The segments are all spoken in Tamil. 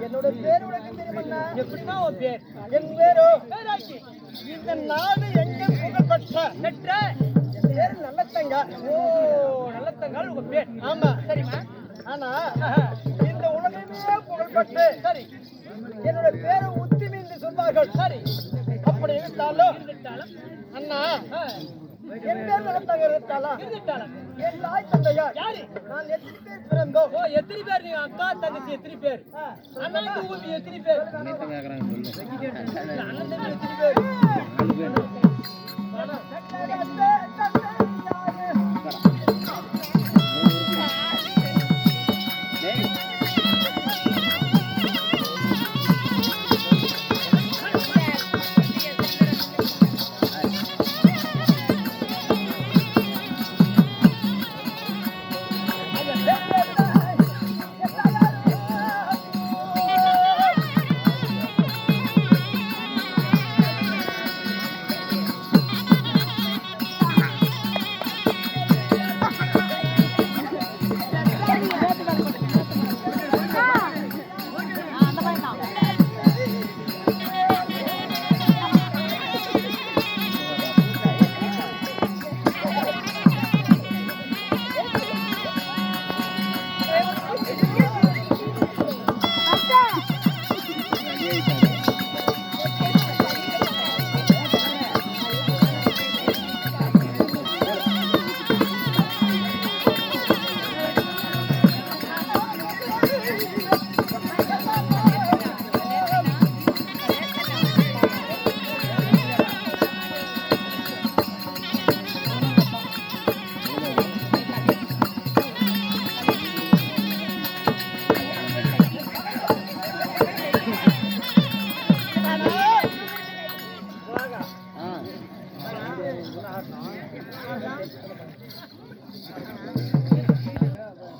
என்னோட பேர் உனக்கு தெரியுமா? எப்படின்னா உன் பேர்? என் பேரு இந்த நாடு எங்க புகழ்பெற்ற என் பேரு நல்லத்தங்க. ஓ, நல்லத்தங்கால் உங்க பேர்? ஆமா. சரிம்மா. ஆனா இந்த உலகமே புகழ்பெற்று சரி என்னோட பேரை உத்திமி என்று சொல்வார்கள். சரி, அப்படி இருந்தாலும் அண்ணா என் பேர் நல்லத்தங்க இருந்தாலும் என் தாய் தந்தையார் யாரு? நான் எத்தனை பேர் பிறந்தோம்? ஓ, எத்தனை பேர்? நீ அக்கா தங்கச்சி எத்தனை பேர்? அண்ணனுக்கு ஊமி எத்தனை பேர்? அண்ணன் தம்பி எத்தனை பேர்? 4 பேர்.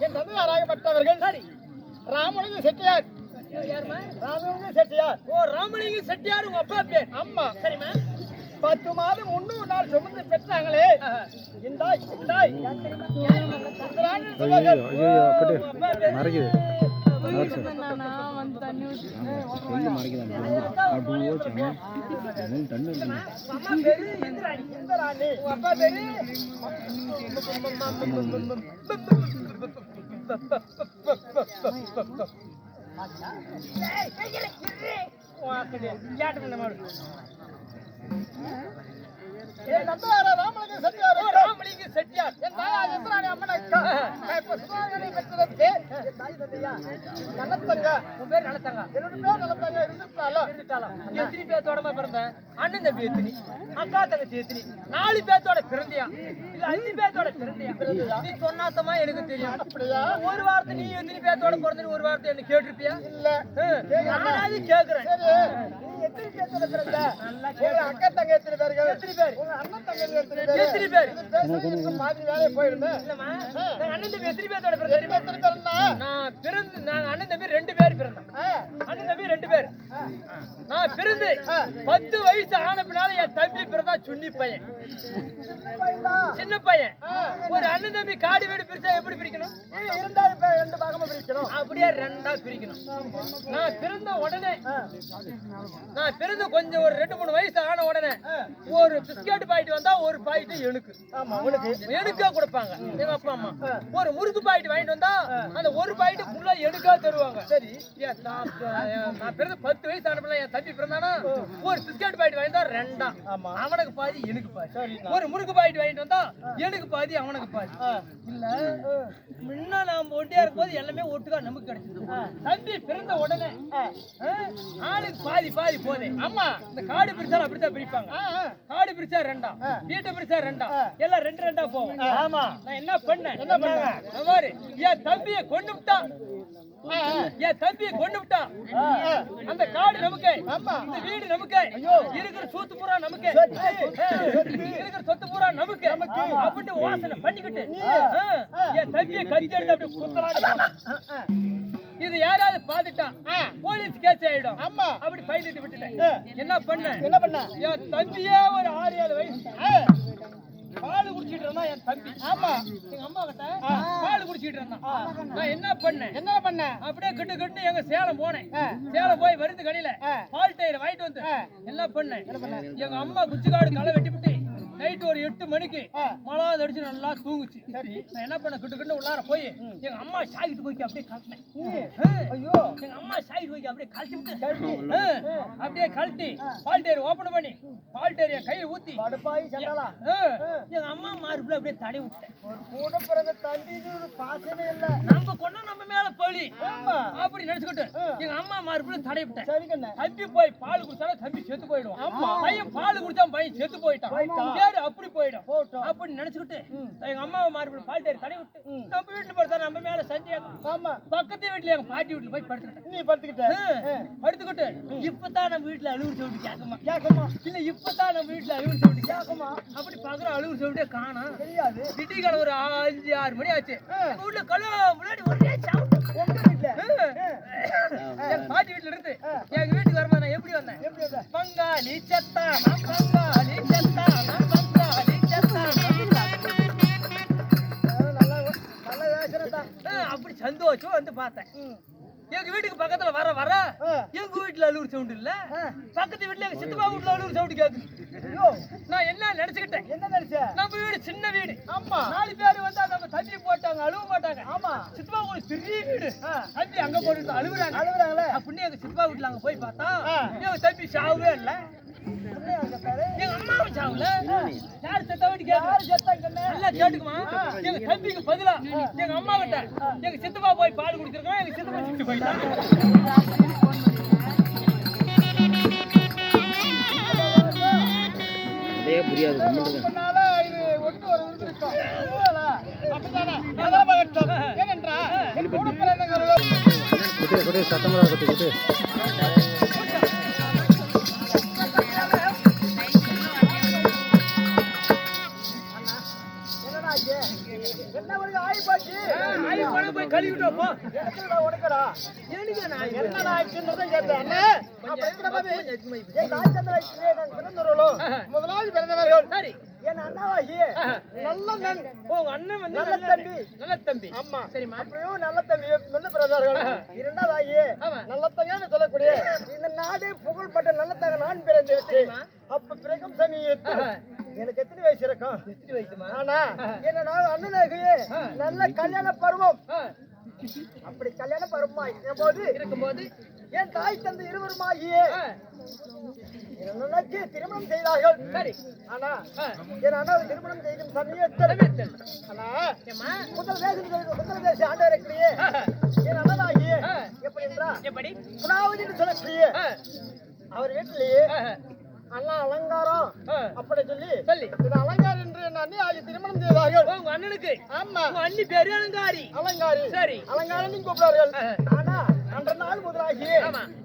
என் தந்தையாராகப்பட்டவர்கள் சரி ராமலிங்க செட்டியார். ராமலிங்க செட்டியார். ஓ, ராமலிங்க செட்டியார் உங்க அப்பா பேர்? ஆமா. சரிம்மா. 10 மாதம் 300 நாள் சுமந்து பெற்றாங்களே இந்தாய் இந்தாய் என் தந்தையாரா ராமலிங்க செட்டியார். ராமலிங்க செட்டியார். என் தாயார் எந்திராணி அம்மன் அக்கா. நான் இப்ப சுதாகரனை பெற்றதற்கு என் தாய் தந்தையா நல்லத்தங்க. உன் பேர் நல்லத்தங்க. என்னோட பேர் நல்லத்தங்க இருந்துட்டாலும் எத்தனை பேத்தோட பிறந்தேன்? அண்ணன் தம்பி எத்தனை, அக்கா தங்கச்சி எத்தனை? 4 பேத்தோட பிறந்தியா இல்ல 5 பேத்தோட பிறந்தியா? நீ சொன்னாத்தமா எனக்கு தெரியும். அப்படியா? ஒரு வாரத்தை நீ எத்தனை பேத்தோட பிறந்து ஒரு வாரத்தை என்ன கேட்டிருப்பியா? இல்ல நானாவது கேக்குறேன். நீ எத்தனை பேத்தோட பிறந்த? உங்க அக்கா தங்க எத்தனை பேர்கள்? எத்தனை பேர்? உங்க அண்ணன் தங்க எத்தனை பேர்? எத்தனை பேர்? மாதிரி வேலையை போயிருந்தேன். இல்லம்மா நான் அண்ணன் தம்பி எத்தனை பேத்தோட பிறந்தா? நான் பிறந்து நான் அண்ணன் தம்பி 2 பேர் பிறந்தேன். அண்ணன் தம்பி 2 பேர். நான் பிறந்து 10 வயசு ஆன பின்னால என் தம்பி பிறந்தா சுன்னி பையன், சின்ன பையன். ஒரு அண்ணன் தம்பி காடு வீடு பிரிச்சா எப்படி பிரிக்கணும்? 2 பாகமா பிரிக்கணும். அப்படியே 2ஆ பிரிக்கணும். நான் பிறந்த உடனே நான் பிறந்து கொஞ்சம் ஒரு 2-3 வயசு ஆன உடனே ஒரு பிஸ்கட் பாக்கெட் வந்தா ஒரு பாக்கெட் எனக்கா கொடுப்பாங்க எங்க அப்பா அம்மா. ஒரு முறுக்கு பாக்கெட் வாங்கிட்டு வந்தா அந்த ஒரு பாக்கெட் ஃபுல்லா எனக்கா தருவாங்க. சரி நான் பிறந்த 10 வயசு ஆன பிள்ளை என் தம்பி பிறந்தானா ஒரு பிஸ்கட் பாக்கெட் வாங்கிட்டு வந்தா 2ஆ, அவனுக்கு பாதி எனக்கு பாதி. ஒரு முறுக்கு பாக்கெட் வாங்கிட்டு வந்தா எனக்கு பாதி அவனுக்கு பாதி. இல்ல முன்ன நான் ஒட்டியா இருக்கும்போது எல்லாமே ஒட்டுக்கா நமக்கு கிடைச்சது. தம்பி பிறந்த உடனே ஆளுக்கு பாதி பாதி போதே. ஆமா இந்த காடு பிரிச்சா அப்படித்தான் பிரிப்பாங்க. காடு பிரிச்சா 2ஆ, வீட்டை பிரிச்சா 2ஆ, எல்லாம் 2-2ஆ போகும். ஆமா நான் என்ன பண்ணேன்? என் தம்பியை கொண்டு விட்டா என் தம்பியை கொண்டு விட்டா அந்த காடு நமக்கு, இந்த வீடு நமக்கு, இருக்கிற சொத்து பூரா நமக்கு, இருக்கிற சொத்து பூரா நமக்கு அப்படின்னு வாசனை பண்ணிக்கிட்டு என் தம்பியை கத்தி எடுத்து அப்படி குத்தலாம். இது யாராவது பாத்துட்டா போலீஸ் கேஸ் ஆயிடும். ஆமா அப்படி பைலிட்டு விட்டுட்டேன். என்ன பண்ண என் தம்பியே ஒரு 6-7 வயசு பால் குடிச்சிட்டு இருந்தான் என் தம்பி. ஆமா எங்க அம்மா கிட்ட பால் குடிச்சிட்டு இருந்தான். நான் என்ன பண்ணேன் அப்படியே கிட்டு எங்க சேலம் போனேன். சேலம் போய் மருந்து கடையில பால் டயர் வாங்கிட்டு வந்து என்ன பண்ணேன்? எங்க அம்மா குச்சிக்காடு களை வெட்டிவிட்டு நைட் ஒரு 8 மணிக்கு மழை அடிச்சு நல்லா தூங்குச்சு. நான் என்ன பண்ண கிட்டு உள்ளார போய் எங்க அம்மா சாகிட்டு போய் அப்படியே கழட்டினேன். ஐயோ எங்க அம்மா சாகிட்டு போய் அப்படியே அப்படியே கழட்டி பால் டயர் ஓபன் பண்ணி பால் டயர் என் கையில ஊத்தி எங்க அம்மா மார்புல அப்படியே தடை விட்டேன். கூட பிறந்த தம்பிக்கு ஒரு பாசமே இல்ல, நம்ம கொண்டா நம்ம மேல பழி அப்படி நினைச்சுக்கிட்டு எங்க அம்மா மார்புல தடை விட்டேன். தம்பி போய் பால் குடிச்சாலும் தம்பி செத்து போயிடுவான். பையன் பால் குடிச்சா பையன் செத்து போயிட்டான். அப்படி போயிடும் அப்படி நினைச்சுக்கிட்டு எங்க அம்மா மார்புல பால் டயர் தடை விட்டு நம்ம வீட்டுல படுத்தா நம்ம மேல சந்தேகம். பக்கத்து வீட்டுல எங்க பாட்டி வீட்டுல போய் படுத்துக்கிட்டேன். நீ படுத்துக்கிட்டு இப்பதான் நம்ம வீட்டுல அழுவுற சவுண்டு கேட்கமா இல்ல இப்பதான் நம்ம வீட்டுல அழுவுற சவுண்டு கேட்கமா அப்படி பாக்குற அழுவுற சவுண்டே காணோம். தெரியாது. விடிகால ஒரு 5-6 மணி ஆச்சு. வீட்டுல முன்னாடி ஒரே சவுண்ட். பாட்டி வீட்டுல இருந்து எங்க வீட்டுக்கு வரும்போது நான் எப்படி வந்தேன்? பங்காளி சத்தா பங்காளி சத்தா அப்படி சந்தோஷம் வந்து பார்த்தேன். எங்க வீட்டுக்கு பக்கத்துல வர எங்க வீட்டுல அழுவுற சவுண்ட் இல்ல, பக்கத்து வீட்டுல எங்க சித்தப்பா வீட்டுல அழுவுற சவுண்ட் கேக்குது. நான் என்ன நினைச்சுக்கிட்டேன்? நம்ம வீடு சின்ன வீடு. ஆமா 4 பேர் வந்தா நம்ம தண்ணி போட்டாங்க அழுவ மாட்டாங்க. ஆமா சித்தப்பா ஒரு பெரிய வீடு, தம்பி அங்க போட்டு அழுவுறாங்களே அப்படின்னு எங்க சித்தப்பா வீட்டுல அங்க போய் பார்த்தா எங்க தம்பி சாவே இல்ல, எங்க அம்மாவும் சாவல. யாரு செத்தா வீட்டு நல்லா கேட்டுக்குமா? எங்க தம்பிக்கு பதிலா எங்க அம்மா கிட்ட எங்க சித்தப்பா போய் பால் குடிச்சிருக்கோம். எங்க சித்தப்பா சிட்டு போயிட்டான். புரியாது ஒட்டு ஒரு போய் கழுவிட்டோம். முதலாவது பிறந்தவர்கள் என் அண்ணாவாகி நல்ல அண்ணன் வந்து நல்ல தம்பி. ஆமா சரிம்மா. அப்படியும் நல்ல தம்பி வந்து பிறந்தார்கள். இரண்டாவதாகி நல்லத்தங்கன்னு சொல்லக்கூடிய இந்த நாடு புகழ்பட்ட நல்லத்தங்க நான் பிறந்தேன். அப்ப பிறகும் சனி எனக்கு எத்தனை வயசு இருக்கும்? 8 வயசுமா. ஆனா என்ன அண்ணனாகி நல்ல கல்யாண பருவம். அப்படி கல்யாண பருவமா இருக்கும்போது என் தாய் தந்தை இருவருமாகியே எனக்கு திருமணம் செய்தார்கள். சரி, ஆனா என் அண்ணாவை திருமணம் செய்யும் சமயத்தில் ஆனா முதல் தேச ஆண்டவர் இருக்கிறையே என் அண்ணனாகிய எப்படி என்றால் எப்படி புனாவதின்னு சொல்லக்கூடிய அவர் வீட்டிலேயே அண்ணா அலங்காரம் அப்படி சொல்லி இது அலங்காரம் என்று என் அண்ணி ஆகிய திருமணம் செய்தார்கள். உங்க அண்ணனுக்கு? ஆமா, அண்ணி பெரிய அலங்காரி. அலங்காரி, சரி, அலங்காரம் கூப்பிடுவார்கள். ஆனா அன்ற நாள் முதலாகி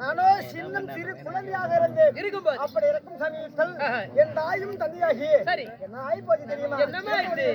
நானோ சின்னம் சிறு குழந்தையாக இருந்தேன். இருக்கும்போது அப்படி இருக்கும் சமயத்தில் என் தாயும் தந்தையாகி சரி என்ன ஆகி போச்சு தெரியுமா? என்னமா ஆயிடுச்சு?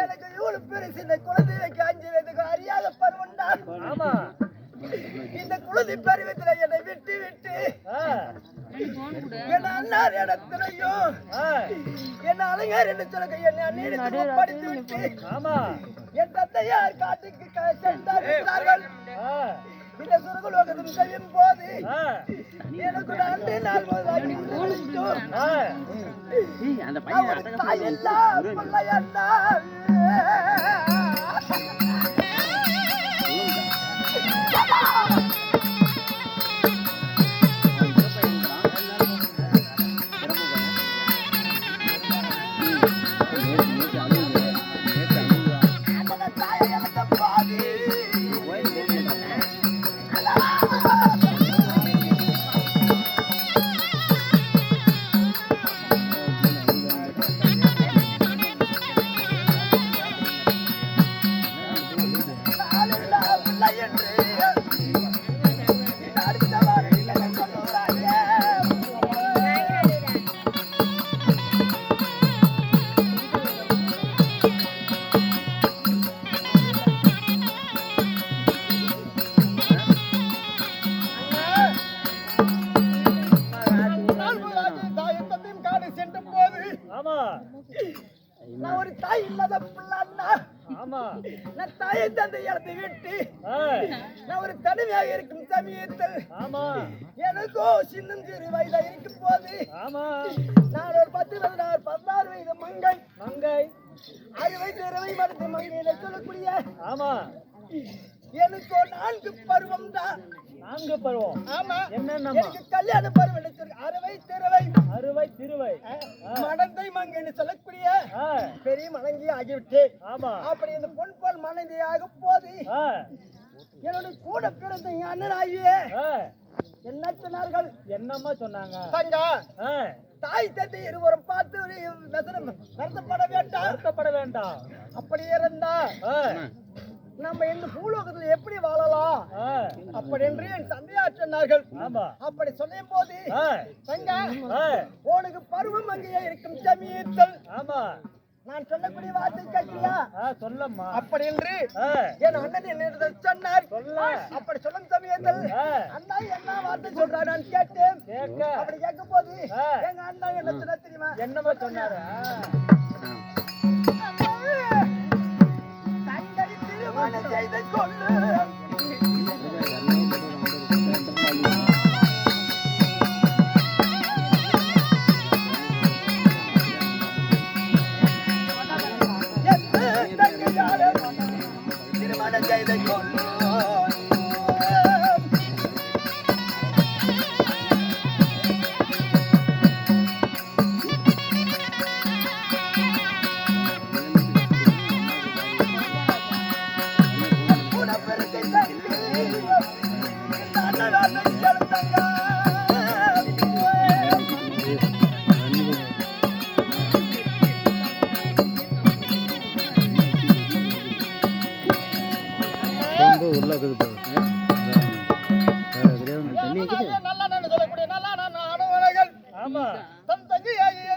எனக்கு இவ்வளவு பெருசு இந்த குழந்தைக்கு 5 வயதுக்கு அறியாத பருவண்டா. இந்த குழந்தை பருவத்துல என்னை விட்டு விட்டு என் அண்ணார் இடத்துலையும் என்ன அலங்கார் என்று சொல்ல என்னை அண்ணன் படித்து விட்டு என் தந்தையார் காட்டுக்கு சென்றார்கள். இந்த சுரகுலோகத்தின் செய்யும் போது எனக்கு 2 நாள் நான் ஒரு தாய் இல்லாத பிள்ளைன்னா நான் தாயை தந்தை இழந்து விட்டு நான் ஒரு தனிமையாக இருக்கும் சமயத்தில் எனக்கோ சின்னம் சிறு வயதா இருக்கும் போது நான் ஒரு 10 வயது 16 வயது மங்கை 6 வயது 20 மடத்து மங்கை சொல்லக்கூடிய எனக்கு 4 பருவம் தான். 4 பருவம்? ஆமா. என்ன எனக்கு கல்யாண பருவம் அறுவை திருவை மடந்தை மங்கைன்னு சொல்லக்கூடிய பெரிய மனைவி ஆகிவிட்டு அப்படி இந்த பொன் போல் மனைவி ஆகும் போது என்னுடைய கூட பிறந்த என் அண்ணன் ஆகியே என்ன சொன்னார்கள்? என்னம்மா சொன்னாங்க? தங்கா தாய் தந்தை இருவரும் பார்த்து வருத்தப்பட வேண்டாம் அப்படி இருந்தா நம்ம இந்த பூலோகத்துல எப்படி வாழலாம் அப்படி என்று என் தந்தையார் சொன்னார்கள். அப்படி சொல்லும் போது தங்க உனக்கு பருவம் அங்கேயே இருக்கும் சமயத்தில் நான் சொல்லக்கூடிய வார்த்தை கேட்கிறியா? சொல்லம்மா. அப்படி என்று என் அண்ணன் என்ன சொன்னார். அப்படி சொல்லும் சமயத்தில் அண்ணா என்ன வார்த்தை சொல்றாரு நான் கேட்டேன். அப்படி கேட்கும் போது எங்க அண்ணா என்ன சொன்ன தெரியுமா? என்னமா சொன்னாரு? தங்கை திருமணம் செய்து கொள்ளு.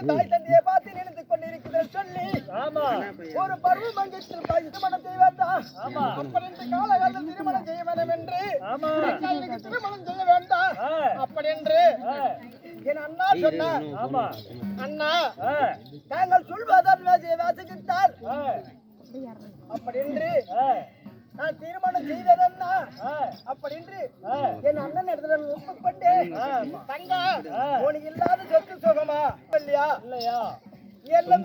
தாய் தந்தையை பார்த்து நினைத்து கொண்டிருக்கிறேன் சொல்லி ஒரு பருவம் அங்கிட்டு திருமணம் செய்வேண்டா. அப்படி இந்த காலகாலத்தில் திருமணம் செய்ய வேண்டும் என்று திருமணம் செய்ய வேண்டாம் அப்படி என்று என் அண்ணா சொன்னார். அண்ணா தாங்கள் சொல்வதால் வாசிக்கிட்டார். அப்படி என்று நான் தீர்மானம் செய்ததன்னா அப்படி என்று என் அண்ணன் இடத்துல ஒப்புக்கொண்டு தங்கா உனக்கு இல்லாத சொத்து சுகமா இல்லையா இல்லையா எல்லாம்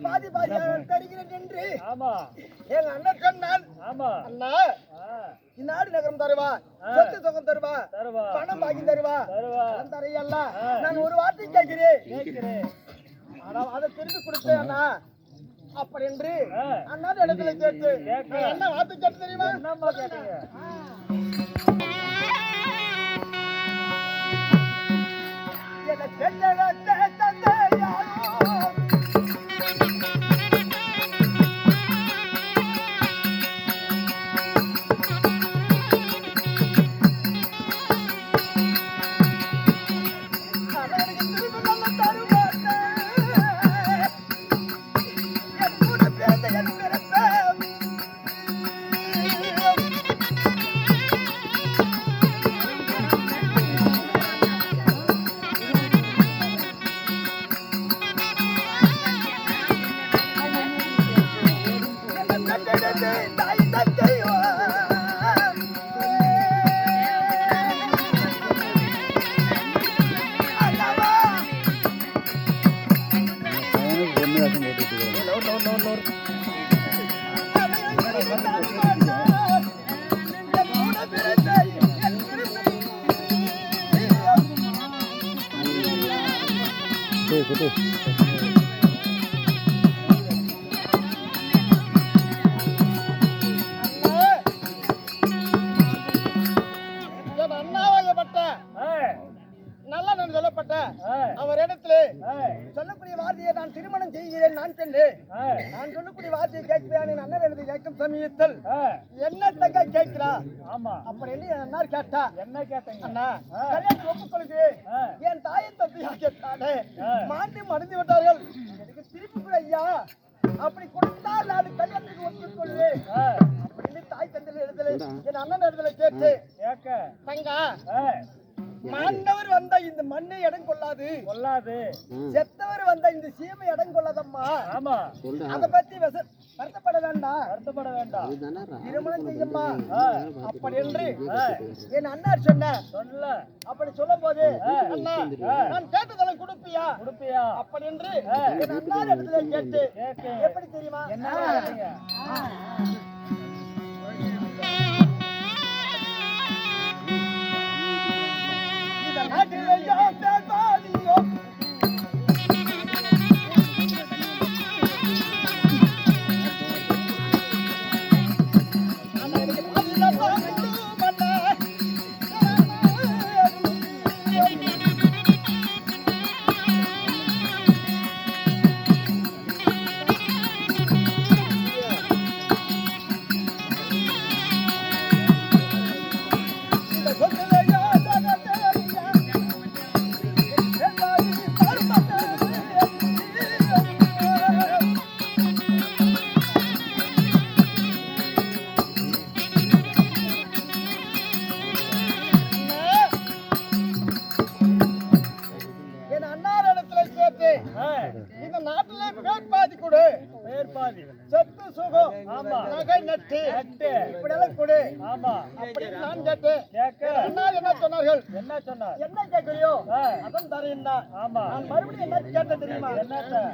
பாதி பாதியாக தருகிறேன் என்று எங்க அண்ணன் சொன்னான். அண்ணா இந்நாடு நகரம் தருவா, சொத்து சுகம் தருவா, பணம் பாக்கி தருவா, தரையல்ல நான் ஒரு வார்த்தை கேட்கிறேன். ஆனா அதை திருப்பி கொடுத்தேன் அண்ணா அப்படி என்று அண்ணா இடத்துல கேட்டு என்ன வார்த்தை கேட்டு தெரியுமா? என்னம்மா கேட்டீங்க? சொல்லக்கூடிய வார்த்தையை நான் திருமணம் செய்கிறேன் நான் சென்று நான் சொல்லக்கூடிய வார்த்தையை கேட்கிறேன் என் அண்ணன் எனது கேட்கும் சமயத்தில் என்ன தங்க கேட்கிறா அப்படி என்ன கேட்டா என்ன கேட்டீங்க அண்ணா கல்யாணம் ஒப்புக்கொள்ளுது என் தாயின் தந்தையா கேட்டானே மாட்டி மறந்து விட்டார்கள் எனக்கு திருப்பி கூட ஐயா அப்படி கொடுத்தால் நான் கல்யாணத்துக்கு ஒப்புக்கொள்வேன் அப்படின்னு தாய் தந்தையில இடத்துல என் அண்ணன் இடத்துல கேட்டு தங்கா மாண்டவர் வந்தா இந்த மண்ணை இடம் கொள்ளாது செத்தவர் வந்தா இந்த சீமை இடம் கொள்ளாதம்மா. அத பத்தி வருத்தப்பட வேண்டாம் திருமணம் செய்யம்மா அப்படி என்று என் அண்ணார் சொன்ன அப்படி சொல்லும் போது அண்ணா நான் கேட்டதெல்லாம் கொடுப்பியா அப்படி என்று என் அண்ணார் இடத்துல கேட்டு எப்படி தெரியுமா சொத்து சுகம் ஆமா. நகை நட்டு இப்படி எல்லாம் கொடு. ஆமா. அப்படின்னு நான் கேட்டேன். கேட்க அண்ணா என்ன சொன்னார்கள்? என்ன சொன்னார்? என்ன கேட்கலையோ அதான் தரேன். ஆமா. நான் மறுபடியும் என்ன கேட்டேன் தெரியுமா? என்னத்த?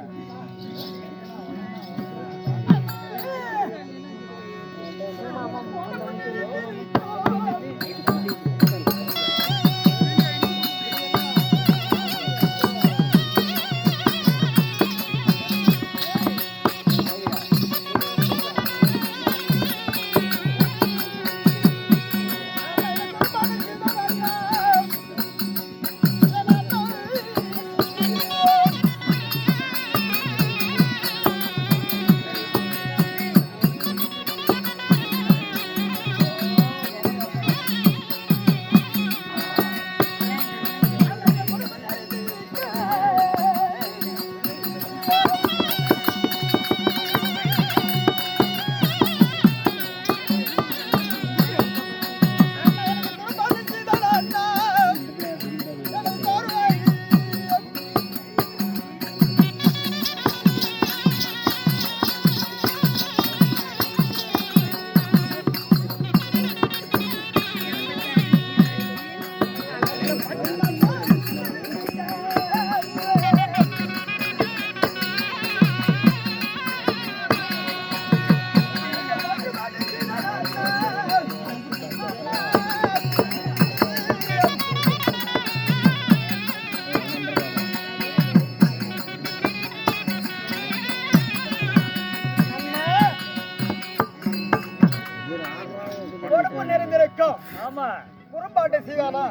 உடம்பு நிறைந்திருக்கும். ஆமா. புறம்பாட்டு சீதானா?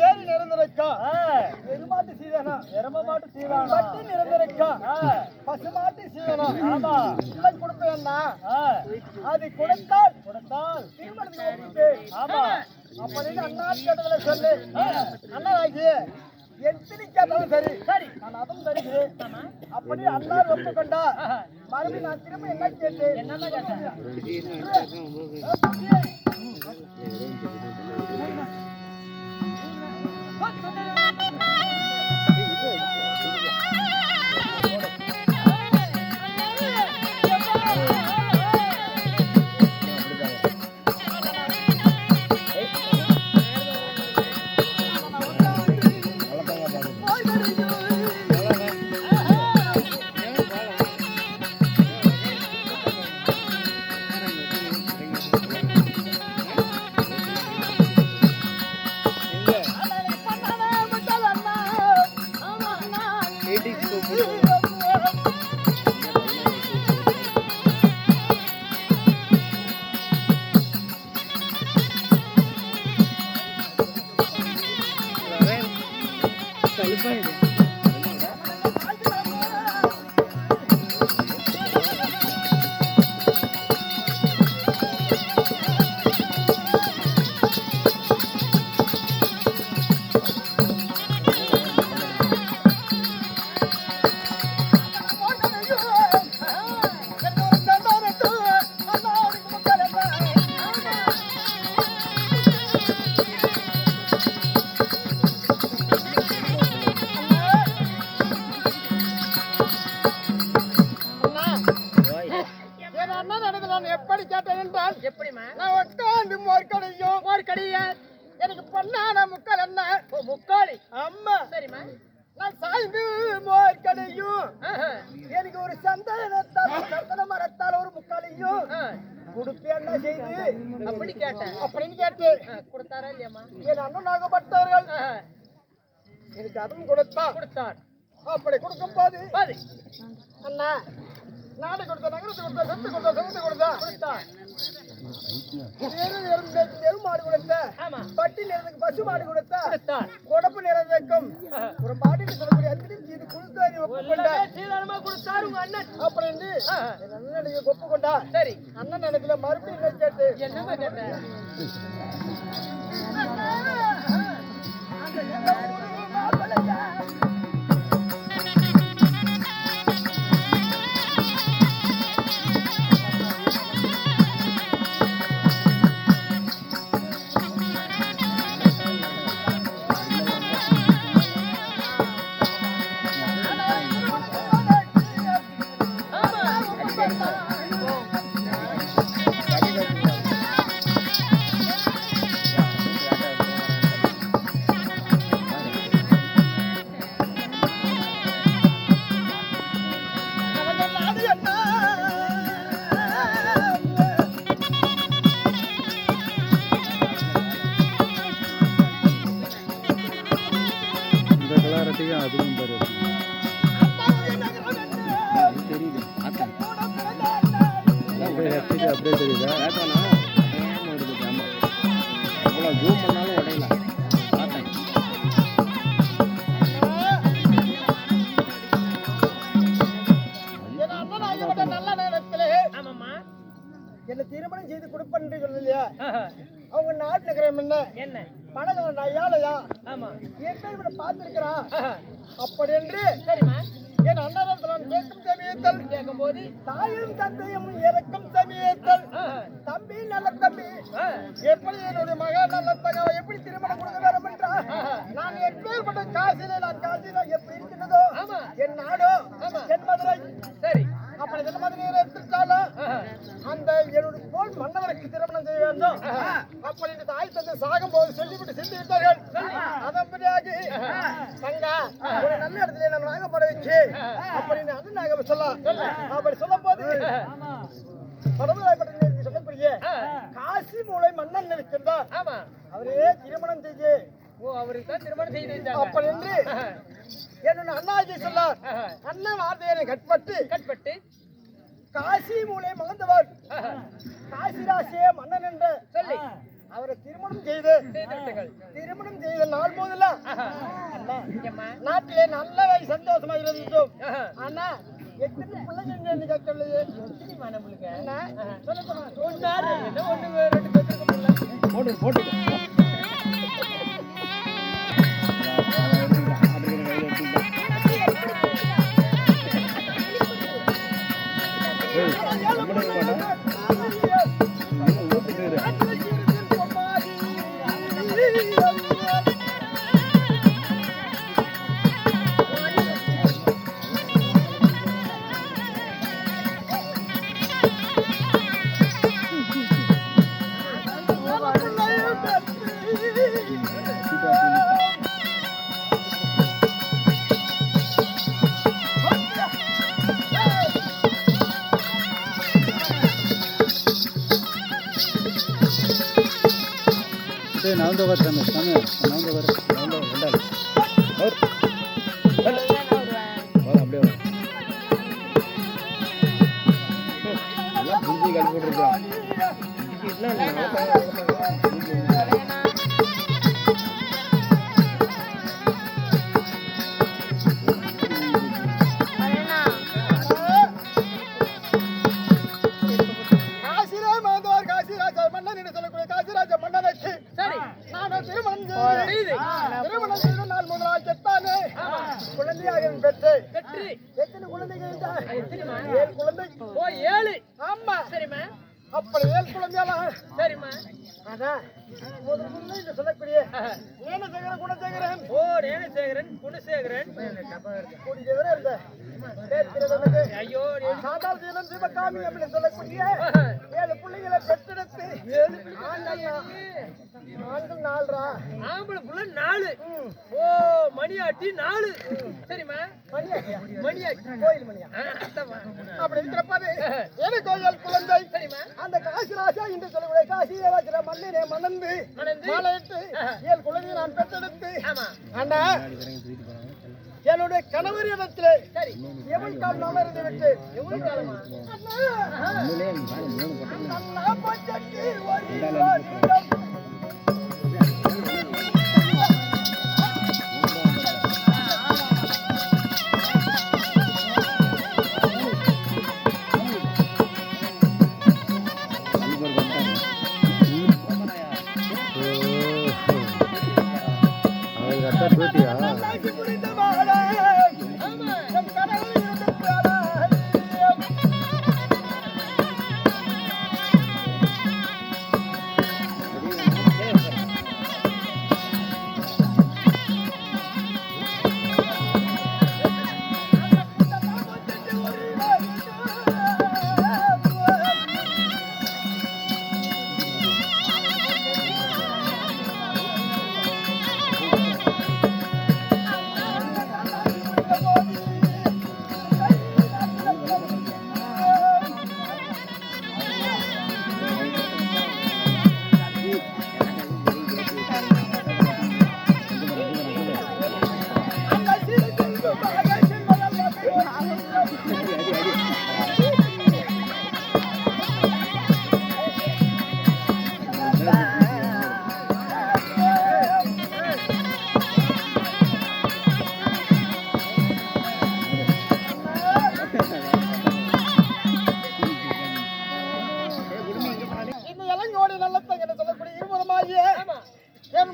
ஏரி நிறைந்திருக்கா? எருமாட்டு சீதானா? எரும மாட்டு சீதானா? பட்டி நிறைந்திருக்கா? பசுமாட்டு சீதானா? ஆமா. இதெல்லாம் கொடுப்பேன்னா அது கொடுத்தால் திருமணத்துக்கு ஒப்பிட்டு. ஆமா. அப்படின்னு அண்ணா கேட்டதுல சொல்லு. அண்ணா ஆகி எத்தனை கேட்டாலும் சரி சரி நான் அதுவும் தருகிறேன். அப்படி அண்ணா ஒப்புக்கொண்டா மறுபடியும் நான் திரும்ப என்ன கேட்டு என்னமா கேட்டேன்? எப்படி கேட்டேன் என்றால் எப்படிமா நான் உட்கார்ந்து மோர்க்கடையும் எனக்கு பொண்ணான முக்கால் என்ன முக்காளி அம்மா சரிம்மா நான் சாய்ந்து மோர்க்கடையும் எனக்கு ஒரு சந்தன மரத்தால் ஒரு முக்காலையும் கொடுத்து என்ன செய்து அப்படி கேட்டேன் அப்படின்னு கேட்டு கொடுத்தாரா இல்லையாமா என் அண்ணன் ஆகப்பட்டவர்கள் எனக்கு அதுவும் கொடுத்தார் அப்படி கொடுக்கும் போது அண்ணா நாடு கொடுத்த நகரத்தை கொடுத்தா செத்து கொடுத்தா செவத்து கொடுத்தா நெருமாடு கொடுத்த பட்டி நிறத்துக்கு பசு மாடு கொடுத்தா கொடப்பு நிறத்துக்கும் ஒரு மாட்டிட்டு சொல்லக்கூடிய இது கொடுத்தாரு உங்க அண்ணன் அப்படின்னு அண்ணன் ஒப்புக்கொண்டா சரி அண்ணன் எனக்கு மறுபடியும் கேட்டு என்னமா கேட்டேன் அதுவும் தெரியுது அப்படியே தெரியுதா எவ்வளோ ஜூம் பண்ணாலும் உடையல பார்த்தேன். நல்ல நேரத்திலே என்ன திருமணம் செய்து கொடுப்பேன் இல்லையா அவங்க நாட்டு நகரம் என்ன பணம் ஐயாலையா என்ன பார்த்திருக்கிறான் அப்படி என்று என் அண்ணன் கேட்கும் சமயத்தல் கேட்கும் போது தாயும் தந்தையும் இறக்கும் சமயத்தல் தம்பி நல்ல தம்பி எப்படி என்னுடைய மகன் நல்ல தகவ எப்படி திருமணம் கொடுக்க வேண்டும் என்றா நான் எப்பேற்பட்ட காசிலே நான் காசில எப்படி இருக்கின்றதோ என் நாடோ என் மதுரை சரி அப்படி என்ன மாதிரி எடுத்துட்டாலும் அந்த என்னுடைய போல் மன்னவருக்கு திருமணம் செய்ய வேண்டும் அப்படி தாய் தந்தை சாகும் போது சொல்லிவிட்டு சென்று விட்டார்கள் அதன்படியாகி தங்கா ஒரு நல்ல இடத்துல நான் வாங்கப்பட வச்சு அப்படின்னு அது நாங்க சொல்லலாம் அப்படி சொல்லும் போது படமுறைப்பட்ட சொல்லக்கூடிய காசி மூளை மன்னன் இருக்கின்றார் அவரே திருமணம் செய்து அவருக்கு தான் திருமணம் செய்து அப்படி என்று என்னோட அண்ணாஜி சொன்னார் அண்ணன் வார்த்தையை கட்பட்டு காசி மூலை மகந்தவர் காசிராசியே மன்னன் என்று சொல்லி அவரை திருமணம் செய்து திருமணம் செய்த நாள் போதில்ல நாட்டிலே நல்ல சந்தோஷமா இருந்தோம் ஆனா எத்தனை பிள்ளைங்க கேட்கலையே ஒன்று போட்டு நவந்தவர் அப்படியே புரிஞ்சு கல் போட்டுருக்கோம் அப்படி ஏழு குழந்தையால சரிம்மா அதான் சொல்லக்கூடிய ஞானசேகரன் குணசேகரன் ஞானசேகரன் குணசேகரன் ஐயோ சாதாரண சிவகாமி அப்படின்னு சொல்லக்கூடிய 7 பிள்ளைகளை பெற்றெடுத்து ஆண்கள் 4 ஆம்பளை புள்ள 4 ஓ மணியாட்டி 4 சரிம்மா மணியாட்டி கோயில் மணியா அப்படி இருக்கிறப்பாரு ஏழு கோயில் குழந்தை சரிம்மா அந்த காசிராஜா என்று சொல்லக்கூடிய காசிராஜா மன்னனே மணந்து மாலையிட்டு 7 குழந்தையை நான் பெற்றெடுத்து அண்ணா என்னுடைய கணவர் இடத்திலே எவ்வளவு காலம் இருந்து விட்டு எவ்வளவு காலமா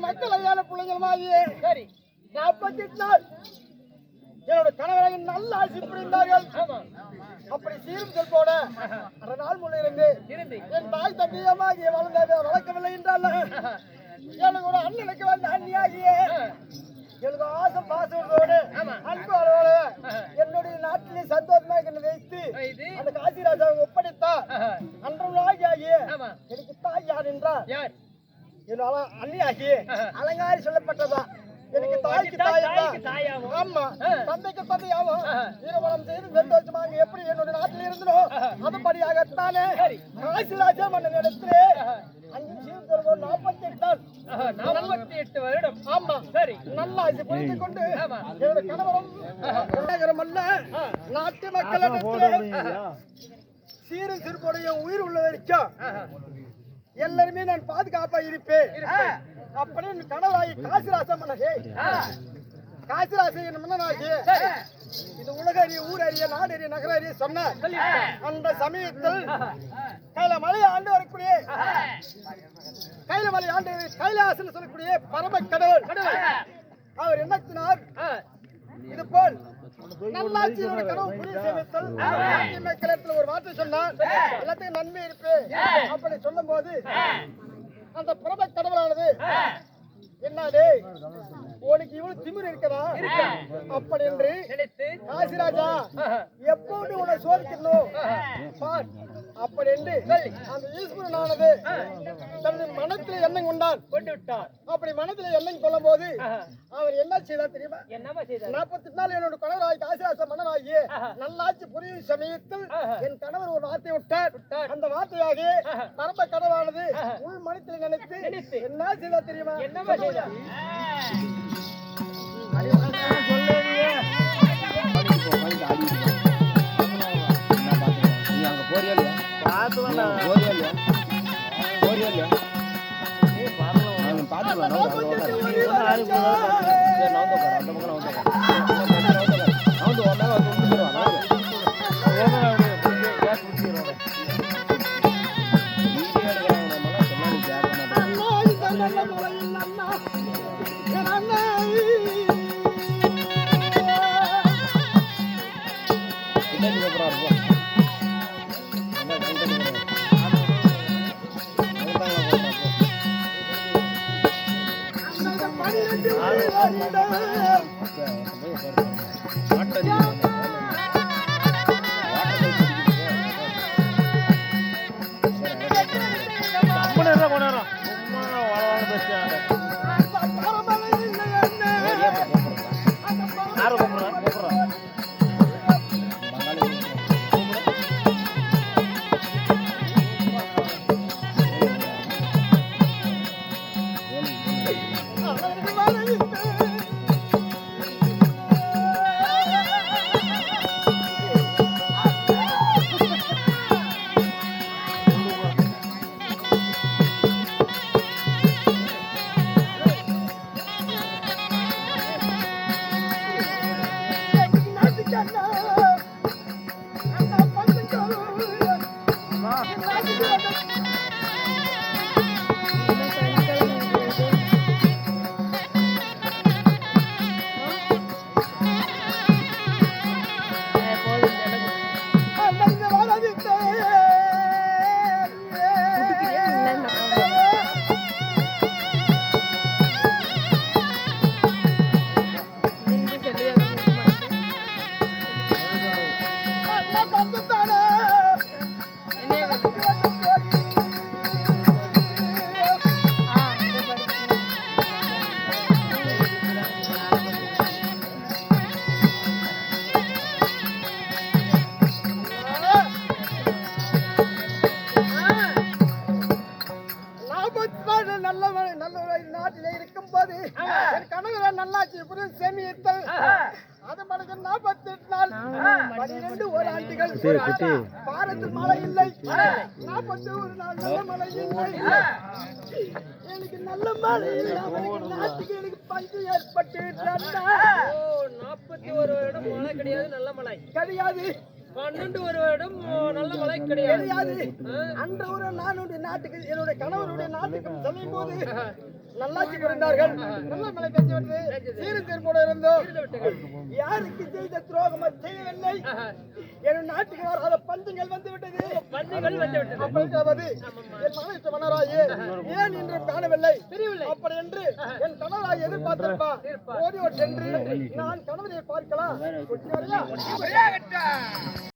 என் மக்கள் ஐயால பிள்ளைங்களுமாகியே சரி 48 நாள் என்னோட கணவரை நல்ல ஆசி புரிந்தார்கள். அப்படி சீரும் செல்போட அந்த நாள் முழு இருந்து என் தாய் தந்தையமாகிய வளர்ந்த வளர்க்கவில்லை என்றால் எனக்கு ஒரு அண்ணனுக்கு வந்த அண்ணியாகிய எனக்கு ஆசை பாசோடு அன்போடு என்னுடைய நாட்டிலே சந்தோஷமாக வைத்து அந்த காசிராஜாவை ஒப்படைத்தார். அன்றாகி ஆகிய எனக்கு தாய் யார் என்றார் என்னோட அண்ணியாகிய அலங்காரி சொல்லப்பட்டதா எனக்கு தாய்க்கு தாயாவும் ஆமா தந்தைக்கு தந்தையாவும் இருவரம் செய்து சந்தோஷமாக எப்படி என்னுடைய நாட்டில் இருந்தனோ அதுபடியாகத்தானே காசிராஜா மன்னன் இடத்திலே அங்கு சீர்திருத்தம் 48 வருடம் ஆமா சரி நல்ல ஆசி புரிந்து கொண்டு என்னுடைய கணவரும் அல்ல நாட்டு மக்கள் சீரும் சிறுபோடைய உயிர் உள்ள வரைக்கும் எல்லாருமே நான் பாதுகாப்பா இருப்பேன் அப்படின்னு கணவராகி காசிராச மன்னகே காசிராச மன்னனாகி இது உலக அறிய ஊர் அறிய நாடு அறிய நகர அறிய சொன்ன அந்த சமயத்தில் கைல மலை ஆண்டு வரக்கூடிய கைல மலை ஆண்டு கைலாசன் சொல்லக்கூடிய பரம கடவுள் அவர் என்னத்தினார் இது போல் நல்லாட்சியோட கனவு புரிய சேமித்தல் மக்களிடத்தில் ஒரு வார்த்தை சொன்னார் எல்லாத்துக்கும் நன்மை இருப்பு அப்படி சொல்லும் போது அந்த பிரப கடவுளானது என்னது உனக்கு இவ்வளவு திமிர் இருக்கதா அப்படி என்று காசிராஜா எப்போது உன்னை சோதிக்கணும் அப்படி என்று அந்த ஈஸ்வரனானது தனது மனத்தில் எண்ணம் கொண்டார் கொண்டு விட்டார். அப்படி மனத்தில் எண்ணம் கொள்ளும் போது அவர் என்ன செய்தார் தெரியுமா? 48 நாள் என்னோட கணவராய் காசிராச மன்னராகி நல்லாட்சி புரியும் சமயத்தில் என் கணவர் ஒரு வார்த்தை விட்டார். அந்த வார்த்தையாக பரம கடவுளானது உள் மனத்தில் நினைத்து என்ன செய்தார் தெரியுமா? என்னமா செய்தார்? நாட்டிலே இருக்கும் போது என் கணவர் நல்லாட்சி புரியும் சேமித்தல் அது மனது 48 நாள் 12 ஓராண்டுகள் பாரத்தில் மழை இல்லை 41 நாள் நல்ல மழை இல்லை எனக்கு நல்ல மழை இல்லாமல் நாட்டுக்கு எனக்கு பஞ்சு ஏற்பட்டு 41 வருடம் மழை கிடையாது நல்ல மழை கிடையாது 12 ஒரு வருடம் நல்ல மழை கிடையாது. கிடையாது. அன்று ஒரு நான் நாட்டுக்கு என்னுடைய கணவருடைய நாட்டுக்கு செல்லும் போது நல்லாட்சி புரிந்தார்கள். நல்ல மழை பெய்து விட்டது. சீரும் திருப்போடு இருந்தோம். யாருக்கு செய்த துரோகம் செய்யவில்லை. என் நாட்டுக்கு வராத பஞ்சங்கள் வந்து விட்டது. பந்துகள் வந்து விட்டது. அப்படியாவது என் மனைவி மன்னராயே ஏன் இன்று காணவில்லை தெரியவில்லை. அப்படி என்று என் கணவராய் எதிர்பார்த்திருப்பா. ஓடி சென்று நான் கணவரை பார்க்கலாம்.